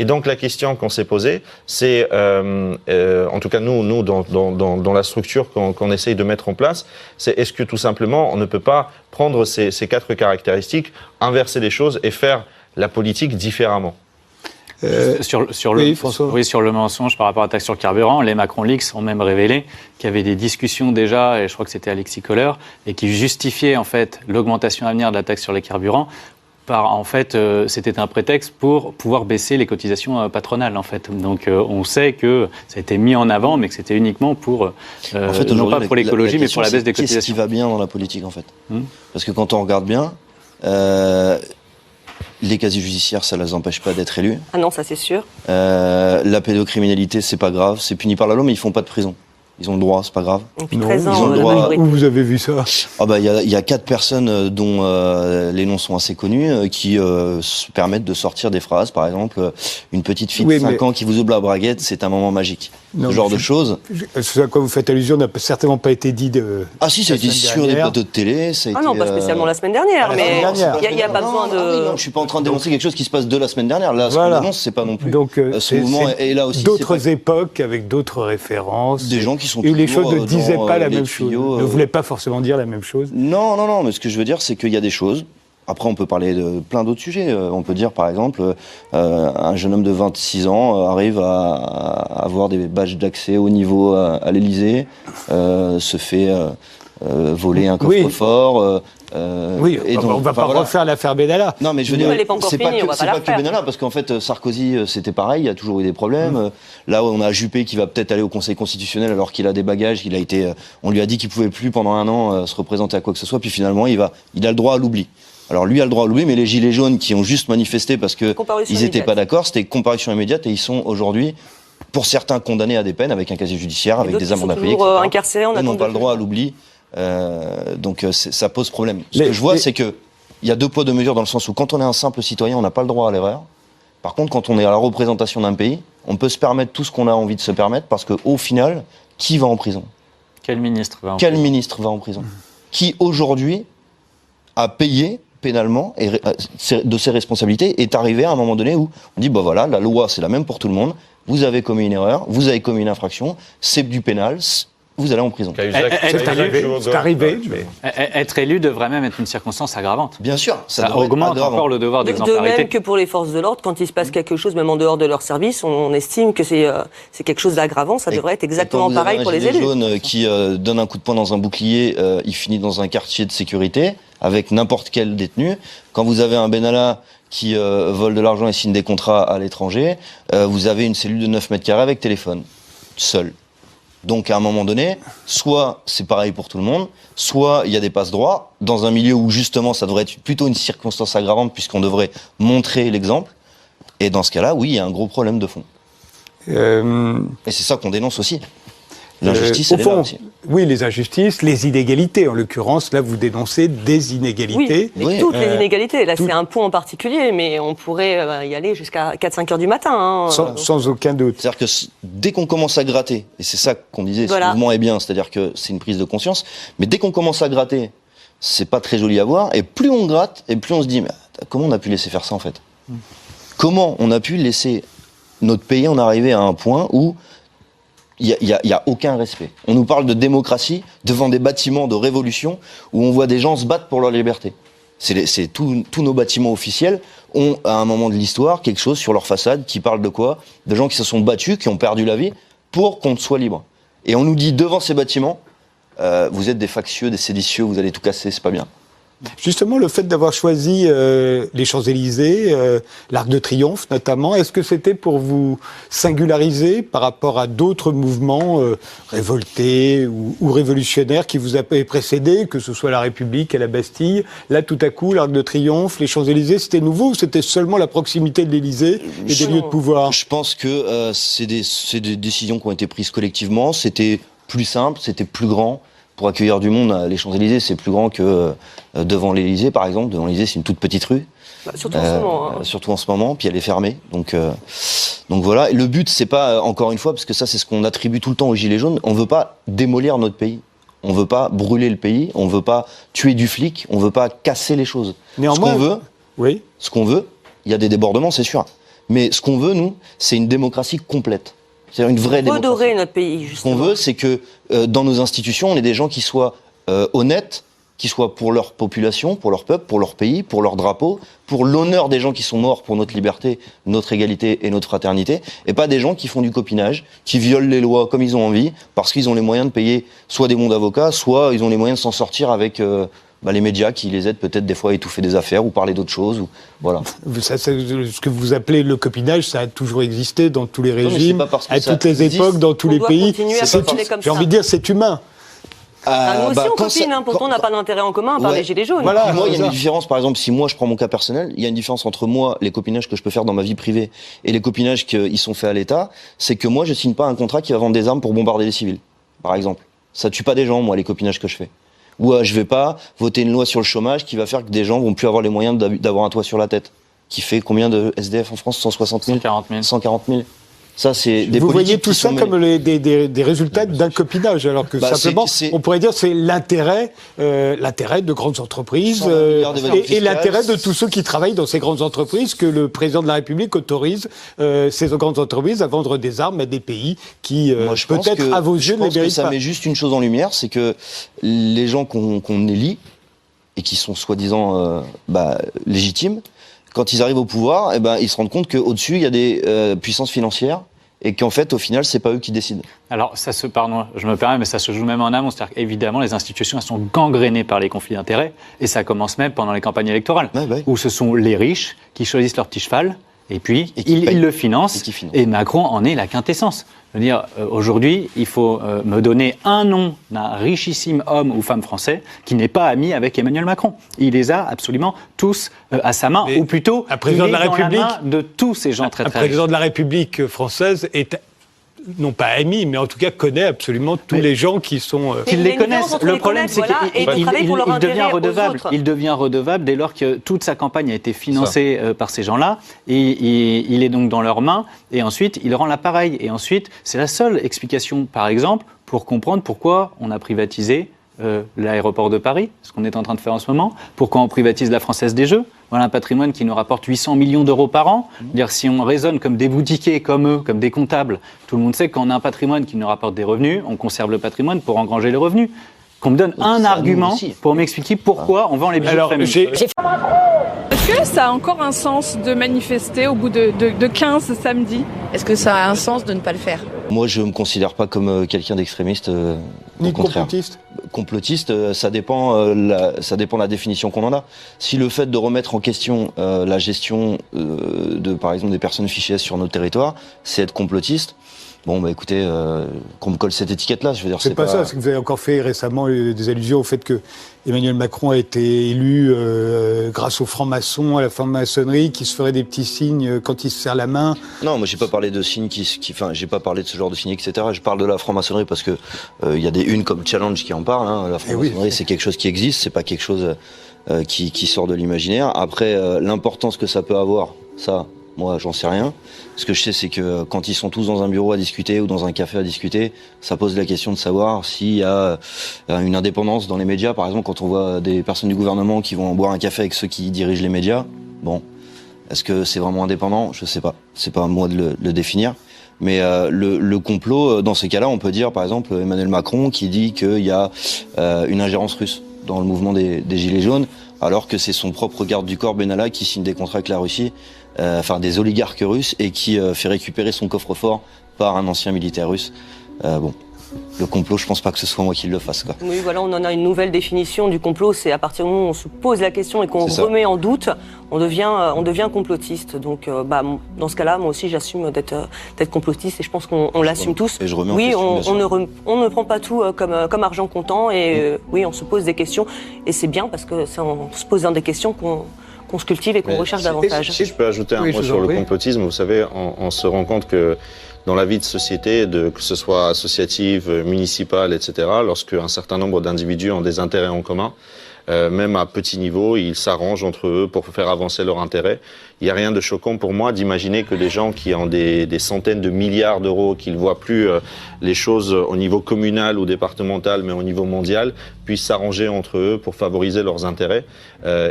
Et donc la question qu'on s'est posée, c'est, en tout cas nous dans la structure qu'on essaye de mettre en place, c'est est-ce que tout simplement on ne peut pas prendre ces 4 caractéristiques, inverser les choses et faire la politique différemment? Sur le mensonge par rapport à la taxe sur le carburant, les Macron Leaks ont même révélé qu'il y avait des discussions déjà, et je crois que c'était Alexis Kohler, et qui justifiaient en fait l'augmentation à venir de la taxe sur les carburants. C'était un prétexte pour pouvoir baisser les cotisations patronales, en fait. Donc, on sait que ça a été mis en avant, mais que c'était uniquement pour, non pas pour l'écologie, mais pour la baisse des cotisations. Qu'est-ce qui va bien dans la politique, en fait Parce que quand on regarde bien, les casiers judiciaires, ça ne les empêche pas d'être élus. Ah non, ça c'est sûr. La pédocriminalité, c'est pas grave, c'est puni par la loi, mais ils font pas de prison. Ils ont le droit, c'est pas grave. Depuis 13 ans, où vous avez vu ça? Il y a 4 personnes dont les noms sont assez connus qui se permettent de sortir des phrases. Par exemple, une petite fille de 5 ans qui vous ouvre la braguette, c'est un moment magique. Ce genre de choses. Ce à quoi vous faites allusion n'a certainement pas été dit si, ça a été sur des plateaux de télé. Non, pas spécialement la semaine dernière, mais il n'y a pas besoin de... Non, je suis pas en train de dénoncer quelque chose qui se passe de la semaine dernière. Là, ce qu'on dénonce, c'est pas non plus. Donc, ce mouvement est là aussi. D'autres époques, avec d'autres références. Des gens qui sont et les choses ne disaient pas la même chose. Ne voulaient pas forcément dire la même chose. Non, mais ce que je veux dire, c'est qu'il y a des choses. Après, on peut parler de plein d'autres sujets. On peut dire, par exemple, un jeune homme de 26 ans arrive à avoir des badges d'accès au niveau à l'Élysée, se fait voler un coffre-fort. Et donc, on ne va pas refaire l'affaire Benalla. Non, mais je veux dire, c'est pas que Benalla, parce qu'en fait, Sarkozy, c'était pareil, il y a toujours eu des problèmes. Là, on a Juppé qui va peut-être aller au Conseil constitutionnel alors qu'il a des bagages. On lui a dit qu'il ne pouvait plus pendant 1 an se représenter à quoi que ce soit, puis finalement, il a le droit à l'oubli. Alors lui a le droit à l'oubli, mais les gilets jaunes qui ont juste manifesté parce qu'ils n'étaient pas d'accord, c'était comparution immédiate et ils sont aujourd'hui, pour certains, condamnés à des peines avec un casier judiciaire, avec des amendes à payer, etc. Incarcérés, ils n'ont pas le droit à l'oubli, donc ça pose problème. Ce que je vois, c'est qu'il y a 2 poids 2 mesures dans le sens où quand on est un simple citoyen, on n'a pas le droit à l'erreur. Par contre, quand on est à la représentation d'un pays, on peut se permettre tout ce qu'on a envie de se permettre parce qu'au final, qui va en prison ? Quel ministre va en prison ? Qui aujourd'hui a payé pénalement et de ses responsabilités est arrivé à un moment donné où on dit voilà, la loi c'est la même pour tout le monde, vous avez commis une erreur, vous avez commis une infraction, c'est du pénal, vous allez en prison. C'est arrivé. Mais... Être élu devrait même être une circonstance aggravante. Bien sûr, ça augmente encore le devoir d'exemplarité. De même que pour les forces de l'ordre, quand il se passe quelque chose, même en dehors de leur service, on estime que c'est quelque chose d'aggravant, ça devrait être exactement pareil pour les élus. Un gilet jaune qui donne un coup de poing dans un bouclier, il finit dans un quartier de sécurité, avec n'importe quel détenu. Quand vous avez un Benalla qui vole de l'argent et signe des contrats à l'étranger, vous avez une cellule de 9 mètres carrés avec téléphone, seul. Donc à un moment donné, soit c'est pareil pour tout le monde, soit il y a des passe-droits, dans un milieu où justement ça devrait être plutôt une circonstance aggravante puisqu'on devrait montrer l'exemple. Et dans ce cas-là, oui, il y a un gros problème de fond. Et c'est ça qu'on dénonce aussi. L'injustice, elle est là aussi. Oui, les injustices, les inégalités. En l'occurrence, là, vous dénoncez des inégalités. Oui, toutes les inégalités. Là, c'est un point en particulier, mais on pourrait y aller jusqu'à 4-5 heures du matin. Sans aucun doute. C'est-à-dire que dès qu'on commence à gratter, et c'est ça qu'on disait, ce mouvement est bien, c'est-à-dire que c'est une prise de conscience, mais dès qu'on commence à gratter, c'est pas très joli à voir, et plus on gratte, et plus on se dit, mais comment on a pu laisser faire ça, en fait ? Comment on a pu laisser notre pays en arriver à un point où il n'y a aucun respect. On nous parle de démocratie devant des bâtiments de révolution où on voit des gens se battre pour leur liberté. Tous nos bâtiments officiels ont, à un moment de l'histoire, quelque chose sur leur façade qui parle de quoi ? De gens qui se sont battus, qui ont perdu la vie pour qu'on soit libre. Et on nous dit devant ces bâtiments, vous êtes des factieux, des séditieux, vous allez tout casser, c'est pas bien. Justement, le fait d'avoir choisi les Champs-Élysées, l'Arc de Triomphe notamment, est-ce que c'était pour vous singulariser par rapport à d'autres mouvements révoltés ou révolutionnaires qui vous avaient précédé, que ce soit la République et la Bastille? Là, tout à coup, l'Arc de Triomphe, les Champs-Élysées, c'était nouveau ou c'était seulement la proximité de l'Élysée et des lieux de pouvoir? Je pense que c'est des décisions qui ont été prises collectivement. C'était plus simple, c'était plus grand. Pour accueillir du monde, les Champs-Élysées, c'est plus grand que devant l'Élysée, par exemple. Devant l'Élysée, c'est une toute petite rue. Surtout en ce moment. Surtout en ce moment, puis elle est fermée. Donc voilà. Et le but, c'est pas, encore une fois, parce que ça, c'est ce qu'on attribue tout le temps aux Gilets jaunes, on veut pas démolir notre pays. On veut pas brûler le pays, on veut pas tuer du flic, on veut pas casser les choses. Néanmoins, ce qu'on veut, il y a des débordements, c'est sûr. Mais ce qu'on veut, nous, c'est une démocratie complète. C'est-à-dire une vraie démocratie. Redorer notre pays, justement. Ce qu'on veut, c'est que dans nos institutions, on ait des gens qui soient honnêtes, qui soient pour leur population, pour leur peuple, pour leur pays, pour leur drapeau, pour l'honneur des gens qui sont morts pour notre liberté, notre égalité et notre fraternité, et pas des gens qui font du copinage, qui violent les lois comme ils ont envie, parce qu'ils ont les moyens de payer soit des bons d'avocats, soit ils ont les moyens de s'en sortir avec les médias qui les aident peut-être des fois à étouffer des affaires ou parler d'autres choses. Voilà. Ça, ce que vous appelez le copinage, ça a toujours existé dans tous les régimes, à toutes les époques, dans tous les pays. J'ai envie de dire, c'est humain. Nous aussi, on copine, pourtant on n'a pas d'intérêt en commun à part les gilets jaunes. Voilà, moi, il y a une différence, par exemple, si moi je prends mon cas personnel, il y a une différence entre moi, les copinages que je peux faire dans ma vie privée, et les copinages qui sont faits à l'État, c'est que moi je signe pas un contrat qui va vendre des armes pour bombarder les civils, par exemple. Ça tue pas des gens, moi, les copinages que je fais. Ou je vais pas voter une loi sur le chômage qui va faire que des gens vont plus avoir les moyens d'avoir un toit sur la tête. Qui fait combien de SDF en France? 160 000 140 000. Ça, c'est des Vous voyez tout ça comme des résultats d'un copinage, alors que simplement, on pourrait dire c'est l'intérêt de grandes entreprises et l'intérêt de tous ceux qui travaillent dans ces grandes entreprises que le président de la République autorise ces grandes entreprises à vendre des armes à des pays qui peut-être à vos yeux ne les méritent pas. Ça met juste une chose en lumière, c'est que les gens qu'on élit et qui sont soi-disant légitimes, quand ils arrivent au pouvoir, ils se rendent compte qu'au-dessus, il y a des puissances financières et qu'en fait, au final, c'est pas eux qui décident. Alors, pardon, je me permets, mais ça se joue même en amont. C'est-à-dire qu'évidemment, les institutions, elles sont gangrénées par les conflits d'intérêts, et ça commence même pendant les campagnes électorales, où ce sont les riches qui choisissent leur petit cheval, et puis ils le financent, et Macron en est la quintessence. Je veux dire, aujourd'hui, il faut me donner un nom d'un richissime homme ou femme français qui n'est pas ami avec Emmanuel Macron. Il les a absolument tous à sa main, ou plutôt, il est dans la main de tous ces gens très très riches. Le président de la République française est non pas ami, mais en tout cas connaît absolument tous les gens qui sont... Qu'ils les connaissent. Le problème, c'est qu'il devient redevable. Il devient redevable dès lors que toute sa campagne a été financée par ces gens-là, et il est donc dans leurs mains, et ensuite, il rend l'appareil. Et ensuite, c'est la seule explication, par exemple, pour comprendre pourquoi on a privatisé l'aéroport de Paris, ce qu'on est en train de faire en ce moment, pourquoi on privatise la Française des Jeux. Voilà un patrimoine qui nous rapporte 800 millions d'euros par an. Dire, si on raisonne comme des boutiquiers, comme eux, comme des comptables, tout le monde sait que quand on a un patrimoine qui nous rapporte des revenus, on conserve le patrimoine pour engranger les revenus. Qu'on me donne un argument pour m'expliquer pourquoi on vend les bijoux de famille. Est-ce que ça a encore un sens de manifester au bout de 15 samedi? Est-ce que ça a un sens de ne pas le faire? Moi, je ne me considère pas comme quelqu'un d'extrémiste. Ni complotiste. Complotiste, ça dépend de la définition qu'on en a. Si le fait de remettre en question la gestion par exemple, des personnes fichées sur notre territoire, c'est être complotiste, bon, écoutez, qu'on me colle cette étiquette-là, je veux dire, c'est pas ça, c'est que vous avez encore fait récemment des allusions au fait que Emmanuel Macron a été élu grâce aux francs-maçons, à la franc-maçonnerie, qui se ferait des petits signes quand il se serre la main. Non, moi j'ai pas parlé de signes j'ai pas parlé de ce genre de signes, etc. Je parle de la franc-maçonnerie parce que y a des unes comme Challenge qui en parlent. Hein. La franc-maçonnerie, c'est quelque chose qui existe, c'est pas quelque chose qui sort de l'imaginaire. Après, l'importance que ça peut avoir, ça, moi, j'en sais rien. Ce que je sais, c'est que quand ils sont tous dans un bureau à discuter ou dans un café à discuter, ça pose la question de savoir s'il y a une indépendance dans les médias. Par exemple, quand on voit des personnes du gouvernement qui vont boire un café avec ceux qui dirigent les médias, bon, est-ce que c'est vraiment indépendant? Je sais pas. C'est pas à moi de le définir. Mais le complot, dans ces cas-là, on peut dire, par exemple, Emmanuel Macron qui dit qu'il y a une ingérence russe dans le mouvement des Gilets jaunes, alors que c'est son propre garde du corps, Benalla, qui signe des contrats avec la Russie, des oligarques russes, et qui fait récupérer son coffre-fort par un ancien militaire russe. Le complot, je pense pas que ce soit moi qui le fasse, quoi. Oui, voilà, on en a une nouvelle définition du complot. C'est à partir du moment où on se pose la question et qu'on remet en doute, on devient complotiste. Donc, dans ce cas-là, moi aussi, j'assume d'être complotiste et je pense qu'on l'assume tous. Et je remets en question, on ne prend pas tout comme argent comptant et oui, on se pose des questions et c'est bien parce que c'est en se posant des questions qu'on se cultive et qu'on recherche davantage. Si je peux ajouter un mot sur le complotisme, vous savez, on se rend compte que dans la vie de société, que ce soit associative, municipale, etc., lorsque un certain nombre d'individus ont des intérêts en commun, même à petit niveau, ils s'arrangent entre eux pour faire avancer leurs intérêts. Il n'y a rien de choquant pour moi d'imaginer que des gens qui ont des centaines de milliards d'euros, qui ne voient plus les choses au niveau communal ou départemental, mais au niveau mondial, puissent s'arranger entre eux pour favoriser leurs intérêts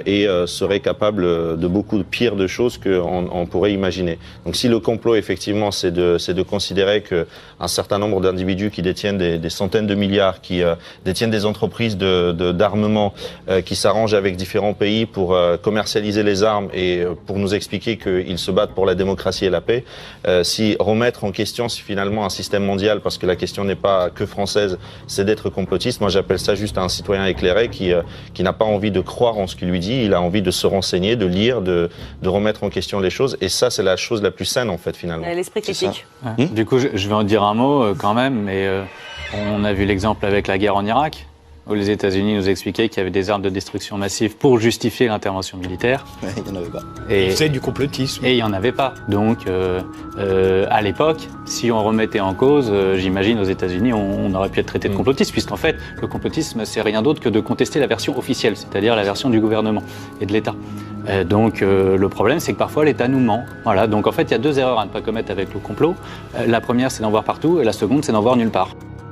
et seraient capables de beaucoup pire de choses qu'on pourrait imaginer. Donc si le complot, effectivement, c'est de considérer qu'un certain nombre d'individus qui détiennent des centaines de milliards, qui détiennent des entreprises d'armement, qui s'arrangent avec différents pays pour commercialiser les armes et pour nous expliquer qu'ils se battent pour la démocratie et la paix, si remettre en question finalement un système mondial, parce que la question n'est pas que française, c'est d'être complotiste. Moi, j'appelle ça juste un citoyen éclairé qui n'a pas envie de croire en ce qu'il lui dit, il a envie de se renseigner, de lire, de remettre en question les choses. Et ça, c'est la chose la plus saine, en fait, finalement. L'esprit critique. Du coup, je vais en dire un mot quand même, mais on a vu l'exemple avec la guerre en Irak, où les États-Unis nous expliquaient qu'il y avait des armes de destruction massive pour justifier l'intervention militaire. Il n'y en avait pas. Et c'est du complotisme. Et il n'y en avait pas. Donc, à l'époque, si on remettait en cause, j'imagine, aux États-Unis, on aurait pu être traité de complotiste, puisqu'en fait, le complotisme, c'est rien d'autre que de contester la version officielle, c'est-à-dire la version du gouvernement et de l'État. Donc, le problème, c'est que parfois, l'État nous ment. Voilà. Donc, en fait, il y a deux erreurs à ne pas commettre avec le complot. La première, c'est d'en voir partout, et la seconde, c'est d'en voir nulle part.